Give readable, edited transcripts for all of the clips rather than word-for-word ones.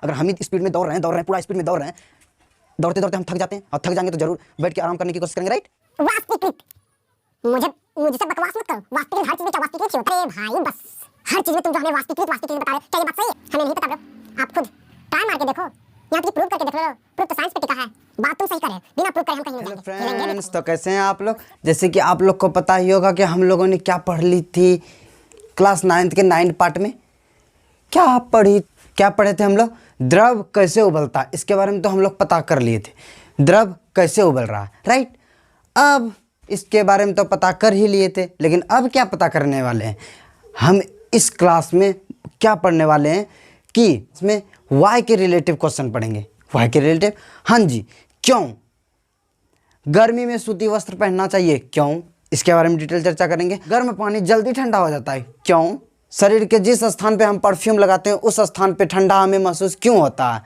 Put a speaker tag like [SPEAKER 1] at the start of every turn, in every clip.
[SPEAKER 1] अगर हम ही स्पीड में दौड़ रहे हैं पूरा स्पीड में दौड़ रहे हैं, दौड़ते दौड़ते हम थक जाते हैं और थक जाएंगे तो जरूर बैठ के आराम करने की कोशिश करेंगे, राइट।
[SPEAKER 2] वास्तविक मुझसे बकवास मत करो। वास्तविक हर चीज में क्या वास्तविक होता है भाई? बस हर चीज में तुम जो हमें वास्तविक बता रहे हो, क्या ये बात सही है? हमें नहीं पता ब्रो, आप खुद ट्राई मार के देखो, यहाँ की प्रूव करके देख लो। प्रूफ तो साइंस पे टिका है, बात तुम सही कर रहे हो, बिना प्रूफ करे हम कहीं नहीं जाएंगे।
[SPEAKER 1] फ्रेंड्स, तो कैसे हैं आप लोग? जैसे कि आप लोग को पता ही होगा कि हम लोगों ने क्या पढ़ ली थी क्लास 9th के 9th पार्ट में। क्या पढ़े थे हम लोग? द्रव कैसे उबलता है, इसके बारे में तो हम लोग पता कर लिए थे। द्रव कैसे उबल रहा है, राइट। अब इसके बारे में तो पता कर ही लिए थे, लेकिन अब क्या पता करने वाले हैं हम इस क्लास में? क्या पढ़ने वाले हैं कि इसमें वाई के रिलेटिव क्वेश्चन पढ़ेंगे। वाई के रिलेटिव, हाँ जी। क्यों गर्मी में सूती वस्त्र पहनना चाहिए, क्यों, इसके बारे में डिटेल चर्चा करेंगे। गर्म पानी जल्दी ठंडा हो जाता है, क्यों। शरीर के जिस स्थान पे हम परफ्यूम लगाते हैं उस स्थान पे ठंडा हमें महसूस क्यों होता है।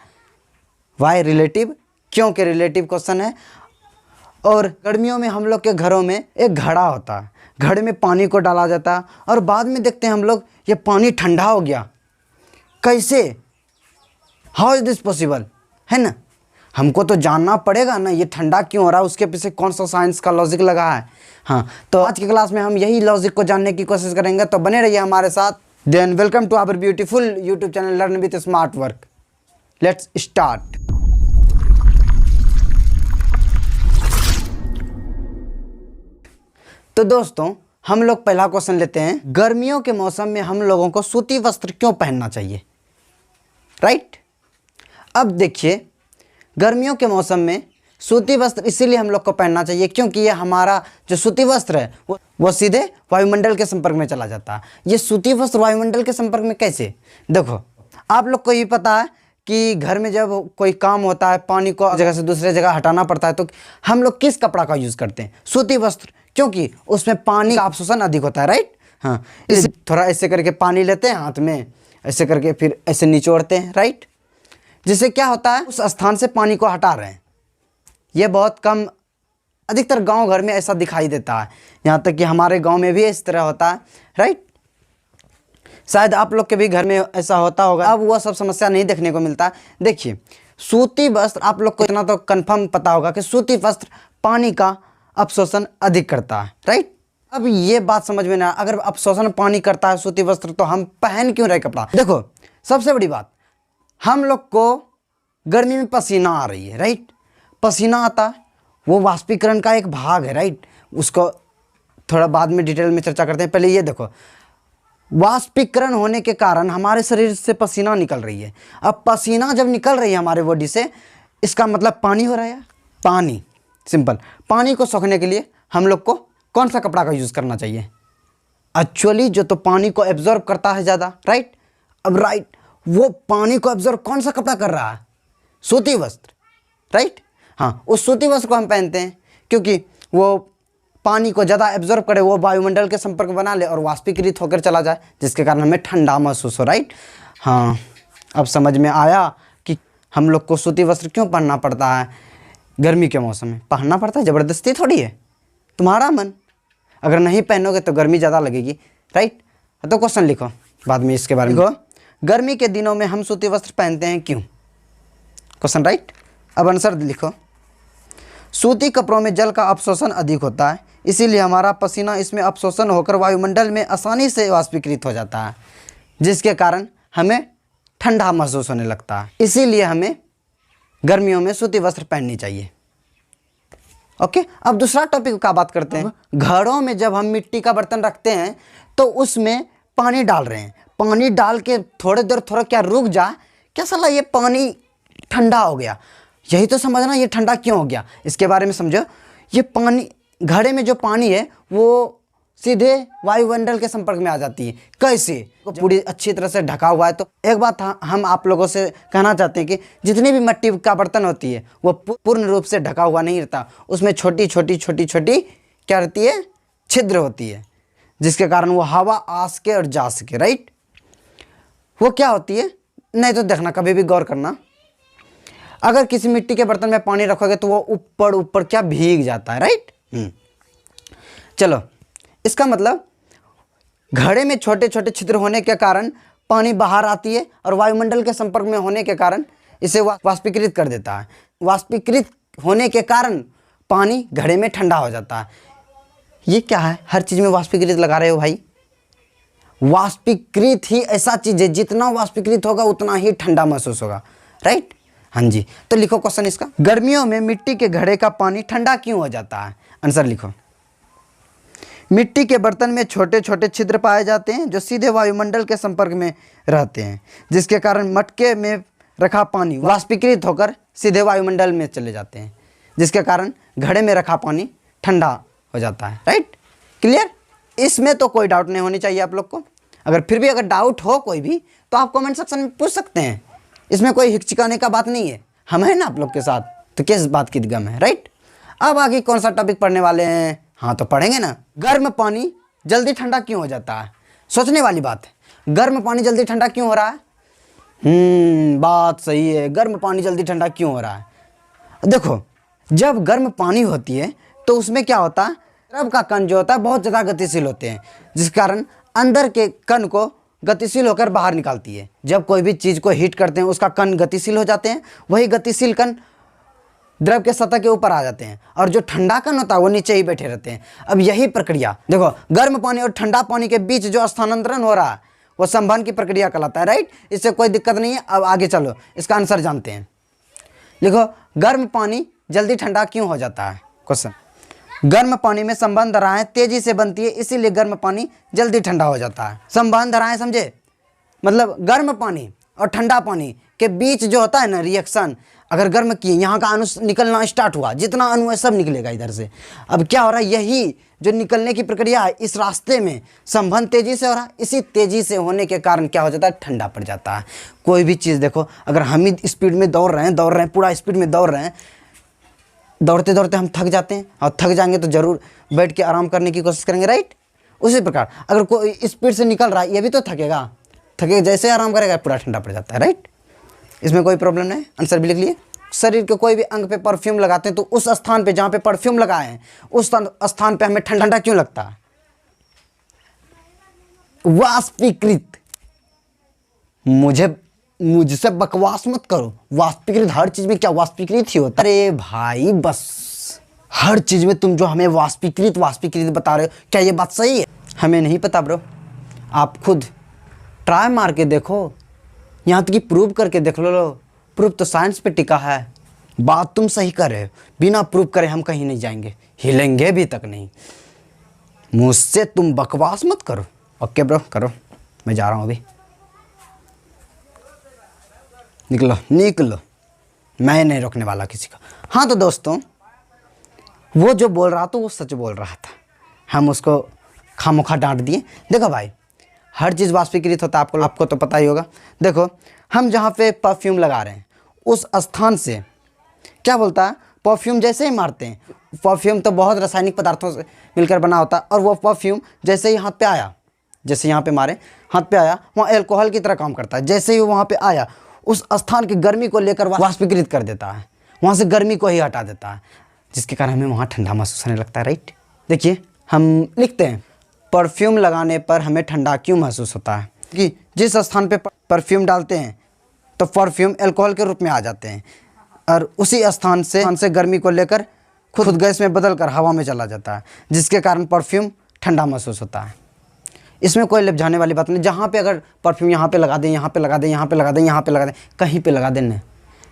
[SPEAKER 1] वाई रिलेटिव, क्यों के रिलेटिव क्वेश्चन है। और गर्मियों में हम लोग के घरों में एक घड़ा होता है, घड़े में पानी को डाला जाता है और बाद में देखते हैं हम लोग ये पानी ठंडा हो गया। कैसे, हाउ इज दिस पॉसिबल, है ना। हमको तो जानना पड़ेगा ना ये ठंडा क्यों हो रहा है, उसके पीछे कौन सा साइंस का लॉजिक लगा है। हाँ, तो आज की क्लास में हम यही लॉजिक को जानने की कोशिश करेंगे, तो बने रहिए हमारे साथ। Then welcome to our beautiful YouTube channel learn with smart work. Let's start. तो दोस्तों, हम लोग पहला क्वेश्चन लेते हैं। गर्मियों के मौसम में हम लोगों को सूती वस्त्र क्यों पहनना चाहिए, राइट। अब देखिए, गर्मियों के मौसम में सूती वस्त्र इसीलिए हम लोग को पहनना चाहिए क्योंकि ये हमारा जो सूती वस्त्र है वो सीधे वायुमंडल के संपर्क में चला जाता है। ये सूती वस्त्र वायुमंडल के संपर्क में कैसे, देखो आप लोग को ये पता है कि घर में जब कोई काम होता है, पानी को जगह से दूसरे जगह हटाना पड़ता है, तो हम लोग किस कपड़ा का यूज़ करते हैं? सूती वस्त्र, क्योंकि उसमें पानी का अवशोषण अधिक होता है, राइट। हाँ, इस थोड़ा ऐसे करके पानी लेते हैं हाथ में, ऐसे करके फिर ऐसे निचोड़ते हैं, राइट। जिससे क्या होता है, उस स्थान से पानी को हटा रहे हैं। ये बहुत कम, अधिकतर गांव घर में ऐसा दिखाई देता है, यहाँ तक कि हमारे गांव में भी इस तरह होता है, राइट। शायद आप लोग के भी घर में ऐसा होता होगा। अब वो सब समस्या नहीं देखने को मिलता। देखिए, सूती वस्त्र, आप लोग को इतना तो कंफर्म पता होगा कि सूती वस्त्र पानी का अवशोषण अधिक करता है, राइट। अब ये बात समझ में ना, अगर अवशोषण पानी करता है सूती वस्त्र, तो हम पहन क्यों रहे कपड़ा? देखो, सबसे बड़ी बात, हम लोग को गर्मी में पसीना आ रही है, राइट। पसीना आता है, वो वाष्पीकरण का एक भाग है, राइट। उसको थोड़ा बाद में डिटेल में चर्चा करते हैं। पहले ये देखो, वाष्पीकरण होने के कारण हमारे शरीर से पसीना निकल रही है। अब पसीना जब निकल रही है हमारे बॉडी से, इसका मतलब पानी हो रहा है। पानी, सिंपल। पानी को सोखने के लिए हम लोग को कौन सा कपड़ा का यूज़ करना चाहिए? एक्चुअली जो तो पानी को एब्जॉर्ब करता है ज़्यादा, राइट। अब राइट, वो पानी को एब्जॉर्ब कौन सा कपड़ा कर रहा है? सूती वस्त्र, राइट। हाँ, उस सूती वस्त्र को हम पहनते हैं क्योंकि वो पानी को ज़्यादा एब्जॉर्ब करे, वो वायुमंडल के संपर्क बना ले और वाष्पीकृत होकर चला जाए, जिसके कारण हमें ठंडा महसूस हो, राइट। हाँ, अब समझ में आया कि हम लोग को सूती वस्त्र क्यों पहनना पड़ता है गर्मी के मौसम में। पहनना पड़ता है, ज़बरदस्ती थोड़ी है, तुम्हारा मन। अगर नहीं पहनोगे तो गर्मी ज़्यादा लगेगी, राइट। तो क्वेश्चन लिखो बाद में इसके बारे में। गर्मी के दिनों में हम सूती वस्त्र पहनते हैं क्यों, क्वेश्चन, राइट। अब आंसर लिखो। सूती कपड़ों में जल का अवशोषण अधिक होता है, इसीलिए हमारा पसीना इसमें अवशोषण होकर वायुमंडल में आसानी से वाष्पीकृत हो जाता है, जिसके कारण हमें ठंडा महसूस होने लगता है। इसीलिए हमें गर्मियों में सूती वस्त्र पहननी चाहिए। ओके, अब दूसरा टॉपिक का बात करते हैं। घरों में जब हम मिट्टी का बर्तन रखते हैं तो उसमें पानी डाल रहे हैं, पानी डाल के थोड़ी देर थोड़ा क्या रुक जाए, क्या साला ये पानी ठंडा हो गया, यही तो समझना ये ठंडा क्यों हो गया। इसके बारे में समझो। ये पानी, घड़े में जो पानी है वो सीधे वायुमंडल के संपर्क में आ जाती है। कैसे? वो पूरी अच्छी तरह से ढका हुआ है। तो एक बात हम आप लोगों से कहना चाहते हैं कि जितनी भी मिट्टी का बर्तन होती है वो पूर्ण रूप से ढका हुआ नहीं रहता, उसमें छोटी छोटी क्या रहती है, छिद्र होती है, जिसके कारण वो हवा आ सके और जा सके, राइट। वो क्या होती है, नहीं तो देखना, कभी भी गौर करना, अगर किसी मिट्टी के बर्तन में पानी रखोगे तो वो ऊपर क्या भीग जाता है, राइट। चलो, इसका मतलब घड़े में छोटे छोटे छिद्र होने के कारण पानी बाहर आती है और वायुमंडल के संपर्क में होने के कारण इसे वाष्पीकृत कर देता है। वाष्पीकृत होने के कारण पानी घड़े में ठंडा हो जाता है। ये क्या है, हर चीज़ में वाष्पीकृत लगा रहे हो भाई। वाष्पीकृत ही ऐसा चीज़ है, जितना वाष्पीकृत होगा उतना ही ठंडा महसूस होगा, राइट। हाँ जी, तो लिखो क्वेश्चन इसका, गर्मियों में मिट्टी के घड़े का पानी ठंडा क्यों हो जाता है? आंसर लिखो। मिट्टी के बर्तन में छोटे छोटे छिद्र पाए जाते हैं जो सीधे वायुमंडल के संपर्क में रहते हैं, जिसके कारण मटके में रखा पानी वाष्पीकृत होकर सीधे वायुमंडल में चले जाते हैं, जिसके कारण घड़े में रखा पानी ठंडा हो जाता है, राइट। क्लियर? इसमें तो कोई डाउट नहीं होनी चाहिए आप लोग को। अगर फिर भी अगर डाउट हो कोई भी तो आप कमेंट सेक्शन में पूछ सकते हैं, इसमें कोई हिचकिचाने का बात नहीं है, हम हैं ना आप लोग के साथ, तो किस बात की गम है, राइट। अब आगे कौन सा टॉपिक पढ़ने वाले हैं? हाँ तो पढ़ेंगे ना, गर्म पानी जल्दी ठंडा क्यों हो जाता है। सोचने वाली बात है, गर्म पानी जल्दी ठंडा क्यों हो रहा है? बात सही है, गर्म पानी जल्दी ठंडा क्यों हो रहा है? देखो, जब गर्म पानी होती है तो उसमें क्या होता है, द्रव का कण जो होता है बहुत ज़्यादा गतिशील होते हैं, जिस कारण अंदर के कण को गतिशील होकर बाहर निकालती है। जब कोई भी चीज़ को हीट करते हैं उसका कण गतिशील हो जाते हैं, वही गतिशील कण द्रव के सतह के ऊपर आ जाते हैं, और जो ठंडा कण होता है वो नीचे ही बैठे रहते हैं। अब यही प्रक्रिया देखो, गर्म पानी और ठंडा पानी के बीच जो स्थानांतरण हो रहा है वो संवहन की प्रक्रिया कहलाता है, राइट। इससे कोई दिक्कत नहीं है। अब आगे चलो, इसका आंसर जानते हैं। लिखो, गर्म पानी जल्दी ठंडा क्यों हो जाता है? क्वेश्चन, गर्म पानी में संवहन धाराएं तेजी से बनती है, इसीलिए गर्म पानी जल्दी ठंडा हो जाता है। संवहन धाराएं समझे, मतलब गर्म पानी और ठंडा पानी के बीच जो होता है ना रिएक्शन, अगर गर्म किए यहाँ का अणु निकलना स्टार्ट हुआ, जितना अणु है सब निकलेगा इधर से। अब क्या हो रहा है, यही जो निकलने की प्रक्रिया है इस रास्ते में संवहन तेजी से हो रहा है, इसी तेजी से होने के कारण क्या हो जाता है, ठंडा पड़ जाता है। कोई भी चीज़ देखो, अगर हम ही स्पीड में दौड़ रहे हैं पूरा स्पीड में दौड़ रहे हैं, दौड़ते दौड़ते हम थक जाते हैं, और थक जाएंगे तो ज़रूर बैठ के आराम करने की कोशिश करेंगे, राइट। उसी प्रकार अगर कोई स्पीड से निकल रहा है, ये भी तो थकेगा, जैसे आराम करेगा पूरा ठंडा पड़ जाता है, राइट। इसमें कोई प्रॉब्लम नहीं, आंसर भी लिख लिए। शरीर के कोई भी अंग पे परफ्यूम लगाते हैं तो उस स्थान पे जहाँ पे परफ्यूम लगाए हैं उस स्थान पे हमें ठंडा क्यों लगता है? वाष्पीकृत। मुझसे बकवास मत करो, वाष्पीकृत हर चीज में क्या वाष्पीकृत ही होता है? अरे भाई बस, हर चीज में तुम जो हमें वाष्पीकृत बता रहे हो, क्या ये बात सही है? हमें नहीं पता ब्रो, आप खुद ट्राई मार के देखो, यहाँ तक कि प्रूव करके देख लो। प्रूफ तो साइंस पे टिका है। बात तुम सही कर रहे हो, बिना प्रूफ करे हम कहीं नहीं जाएंगे, हिलेंगे भी तक नहीं। मुझसे तुम बकवास मत करो। ओके ब्रो, करो, मैं जा रहा हूँ अभी। निकलो, मैं नहीं रोकने वाला किसी को। हाँ तो दोस्तों, वो जो बोल रहा था वो सच बोल रहा था, हम उसको खामोखा डांट दिए। देखो भाई, हर चीज़ वाष्पीकृत होता है, आपको तो पता ही होगा। देखो, हम जहाँ पे परफ्यूम लगा रहे हैं उस स्थान से क्या बोलता है, परफ्यूम जैसे ही मारते हैं, परफ्यूम तो बहुत रासायनिक पदार्थों से मिलकर बना होता है, और वो परफ्यूम जैसे ही हाथ पे आया, जैसे यहाँ पे मारे हाथ पे आया, वहाँ एल्कोहल की तरह काम करता है। जैसे ही वहाँ पे आया, उस स्थान की गर्मी को लेकर वाष्पीकृत कर देता है, वहाँ से गर्मी को ही हटा देता है, जिसके कारण हमें वहाँ ठंडा महसूस होने लगता है, राइट। देखिए, हम लिखते हैं, परफ्यूम लगाने पर हमें ठंडा क्यों महसूस होता है? कि जिस स्थान पे परफ्यूम डालते हैं तो परफ्यूम अल्कोहल के रूप में आ जाते हैं, और उसी स्थान से गर्मी को लेकर खुद गैस में बदलकर हवा में चला जाता है, जिसके कारण परफ्यूम ठंडा महसूस होता है। इसमें कोई लपझाने वाली बात नहीं। जहाँ पे अगर परफ्यूम यहाँ पे लगा दें, यहाँ पे लगा दें, यहाँ पे लगा दें, यहाँ पे लगा दें, कहीं पे लगा दें,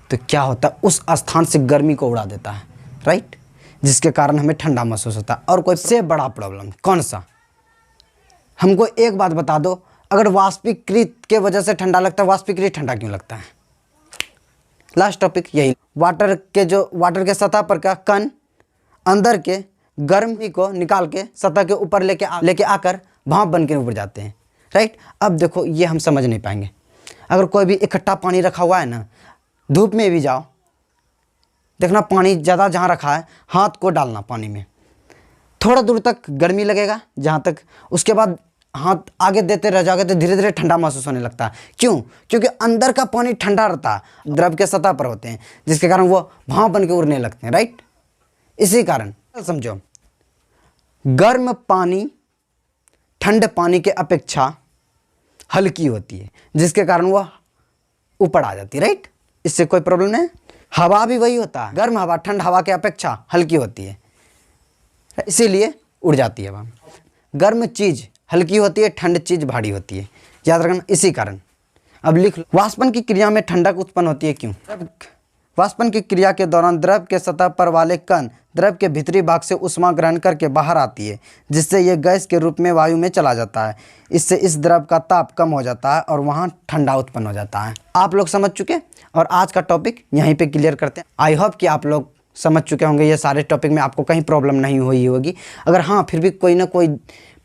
[SPEAKER 1] तो क्या होता है, उस स्थान से गर्मी को उड़ा देता है, राइट, जिसके कारण हमें ठंडा महसूस होता है। और कोई से बड़ा प्रॉब्लम कौन सा? हमको एक बात बता दो, अगर वाष्पीकृत के वजह से ठंडा लगता है, वाष्पीकृत ठंडा क्यों लगता है? लास्ट टॉपिक यही, वाटर के सतह पर का कण अंदर के गर्मी को निकाल के सतह के ऊपर लेके आकर भाप बन के ऊपर जाते हैं, राइट। अब देखो, ये हम समझ नहीं पाएंगे। अगर कोई भी इकट्ठा पानी रखा हुआ है ना, धूप में भी जाओ, देखना पानी ज़्यादा जहाँ रखा है, हाथ को डालना पानी में, थोड़ा दूर तक गर्मी लगेगा जहाँ तक, उसके बाद हाथ आगे देते रह जाओगे तो धीरे धीरे ठंडा महसूस होने लगता है। क्यों? क्योंकि अंदर का पानी ठंडा रहता है, द्रव के सतह पर होते हैं, जिसके कारण वो भाप बन के उड़ने लगते हैं, राइट। इसी कारण समझो, गर्म पानी ठंडे पानी के अपेक्षा हल्की होती है, जिसके कारण वह ऊपर आ जाती है, राइट। इससे कोई प्रॉब्लम नहीं। हवा भी वही होता है, गर्म हवा ठंड हवा के अपेक्षा हल्की होती है, इसीलिए उड़ जाती है हवा। गर्म चीज़ हल्की होती है, ठंड चीज़ भारी होती है, याद रखना इसी कारण। अब लिख लो, वाष्पन की क्रिया में ठंडक उत्पन्न होती है क्यों? वाष्पन की क्रिया के दौरान द्रव के सतह पर वाले कण द्रव के भीतरी भाग से ऊष्मा ग्रहण करके बाहर आती है, जिससे यह गैस के रूप में वायु में चला जाता है। इससे इस द्रव का ताप कम हो जाता है और वहाँ ठंडा उत्पन्न हो जाता है। आप लोग समझ चुके, और आज का टॉपिक यहीं पे क्लियर करते हैं। आई होप कि आप लोग समझ चुके होंगे ये सारे टॉपिक में, आपको कहीं प्रॉब्लम नहीं हुई होगी। अगर हाँ फिर भी कोई ना कोई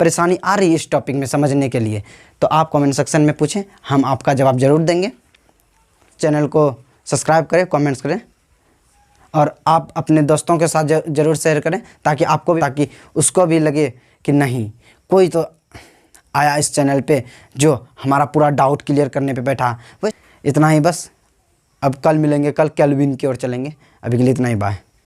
[SPEAKER 1] परेशानी आ रही है इस टॉपिक में समझने के लिए, तो आप कमेंट सेक्शन में पूछें, हम आपका जवाब ज़रूर देंगे। चैनल को सब्सक्राइब करें, कमेंट्स करें, और आप अपने दोस्तों के साथ ज़रूर शेयर करें, ताकि उसको भी लगे कि नहीं, कोई तो आया इस चैनल पे जो हमारा पूरा डाउट क्लियर करने पे बैठा। बस इतना ही बस। अब कल मिलेंगे, कल केल्विन की ओर चलेंगे। अभी के लिए इतना ही, बाय।